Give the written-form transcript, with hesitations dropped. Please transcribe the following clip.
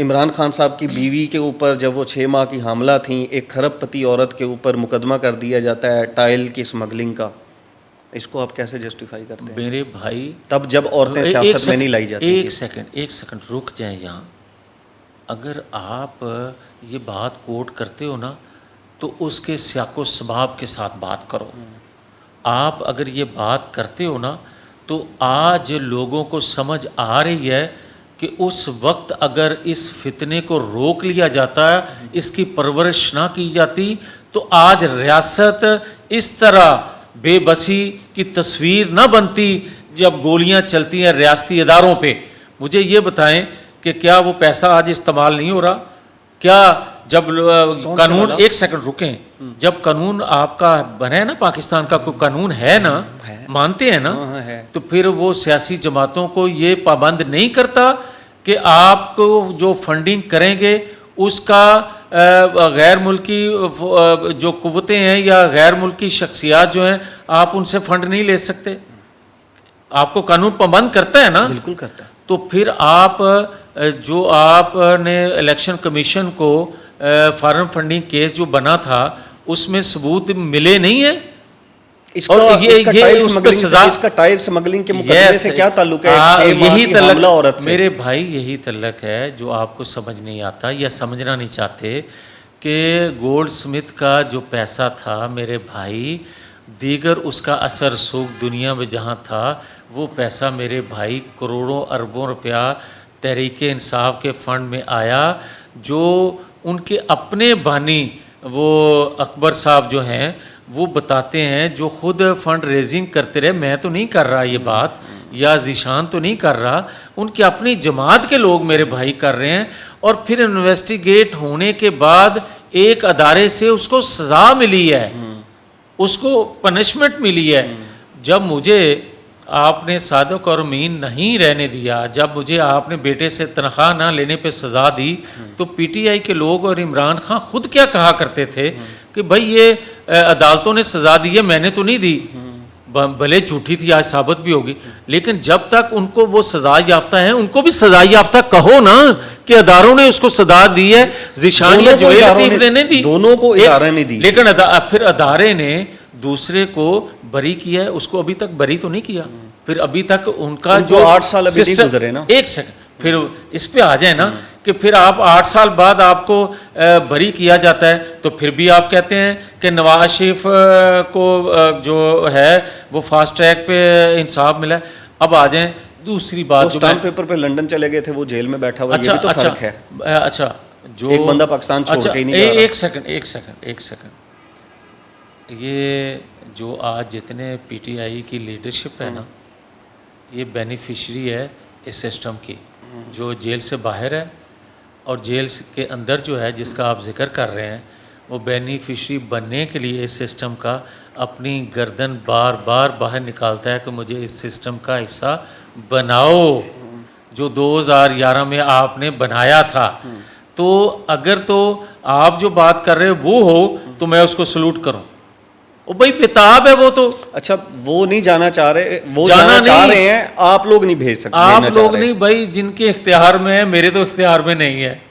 इमरान खान साहब की बीवी के ऊपर जब वो 6 माह की हामला थी, एक खरबपति औरत के ऊपर मुकदमा कर दिया जाता है टाइल की स्मगलिंग का, इसको आप कैसे जस्टिफाई करते हैं? मेरे भाई तब जब औरतें सियासत में नहीं लाई जाती थी। एक सेकंड रुक जाए यहाँ। अगर आप ये बात कोट करते हो ना तो उसके सियाको सबाब के साथ बात करो। आप अगर ये बात करते हो ना तो आज लोगों को समझ आ रही है कि उस वक्त अगर इस फितने को रोक लिया जाता, इसकी परवरिश ना की जाती, तो आज रियासत इस तरह बेबसी की तस्वीर ना बनती जब गोलियां चलती हैं रियासती इदारों पे। मुझे ये बताएं कि क्या वो पैसा आज इस्तेमाल नहीं हो रहा? क्या जब कानून, एक सेकंड रुकें, जब कानून आपका बना है ना, पाकिस्तान का कोई कानून है ना, मानते हैं ना, तो फिर वो सियासी जमातों को ये पाबंद नहीं करता कि आपको जो फंडिंग करेंगे उसका गैर मुल्की जो कुव्वतें हैं या गैर मुल्की शख्सियात जो हैं, आप उनसे फंड नहीं ले सकते। आपको कानून पाबंद करता है ना? बिल्कुल करता है। तो फिर आप जो आपने इलेक्शन कमीशन को फॉरेन फंडिंग केस जो बना था उसमें सबूत मिले नहीं है। इसका, और इसका टाइल स्मगलिंग के मुकदमे से क्या ताल्लुक है? यही तल्लक औरत से। मेरे भाई यही तल्लक है जो आपको समझ नहीं आता या समझना नहीं चाहते कि गोल्ड स्मिथ का जो पैसा था मेरे भाई, दीगर उसका असर सूख दुनिया में जहाँ था, वो पैसा मेरे भाई करोड़ों अरबों रुपया तहरीक इंसाफ के फंड में आया, जो उनके अपने बानी वो अकबर साहब जो हैं वो बताते हैं, जो खुद फंड रेजिंग करते रहे। मैं तो नहीं कर रहा ये बात, या ज़ीशान तो नहीं कर रहा, उनकी अपनी जमात के लोग मेरे भाई कर रहे हैं। और फिर इन्वेस्टिगेट होने के बाद एक अदारे से उसको सज़ा मिली है, उसको पनिशमेंट मिली है। जब मुझे आपने सादक और अमीन नहीं रहने दिया, जब मुझे आपने बेटे से तनख्वाह ना लेने पे सज़ा दी, तो पीटीआई के लोग और इमरान खान खुद क्या कहा करते थे कि भाई ये अदालतों ने सज़ा दी है, मैंने तो नहीं दी, भले झूठी थी, आज साबित भी होगी। लेकिन जब तक उनको वो सज़ा याफ्ता है, उनको भी सज़ा याफ्ता कहो ना कि अदारों ने उसको सज़ा दी है। ज़िशान या जोएल लतीफ़ ने नहीं दी, दोनों को इदारे ने दी, लेकिन फिर अदारे ने दूसरे को बरी किया है, उसको अभी तक बरी तो नहीं किया। फिर अभी तक उनका जो 8 साल अभी नहीं गुजरे ना। एक सेकंड, फिर इस पे आ जाए ना कि फिर आप 8 साल बाद आपको बरी किया जाता है, तो फिर भी आप कहते हैं कि नवाज शरीफ को जो है वो फास्ट ट्रैक पे इंसाफ मिला है। अब आ जाए दूसरी बात, जो स्टैम्प पेपर पे लंदन चले गए थे, वो जेल में बैठा हुआ, ये भी तो फर्क है। अच्छा, जो एक बंदा पाकिस्तान छोड़ के ही नहीं जा रहा। एक सेकंड, ये जो आज जितने पीटीआई की लीडरशिप है ना, ये बेनिफिशरी है इस सिस्टम की, जो जेल से बाहर है और जेल के अंदर जो है जिसका आप जिक्र कर रहे हैं, वो बेनिफिशरी बनने के लिए इस सिस्टम का अपनी गर्दन बार बार बाहर निकालता है कि मुझे इस सिस्टम का हिस्सा बनाओ, जो 2011 में आपने बनाया था। तो अगर तो आप जो बात कर रहे हो वो हो तो मैं उसको सलूट करूं। ओ भाई बेताब है वो तो। अच्छा, वो नहीं जाना चाह रहे, वो जाना चाह रहे हैं, आप लोग नहीं भेज सकते। आप लोग नहीं भाई, जिनके इख्तियार में है, मेरे तो इख्तियार में नहीं है।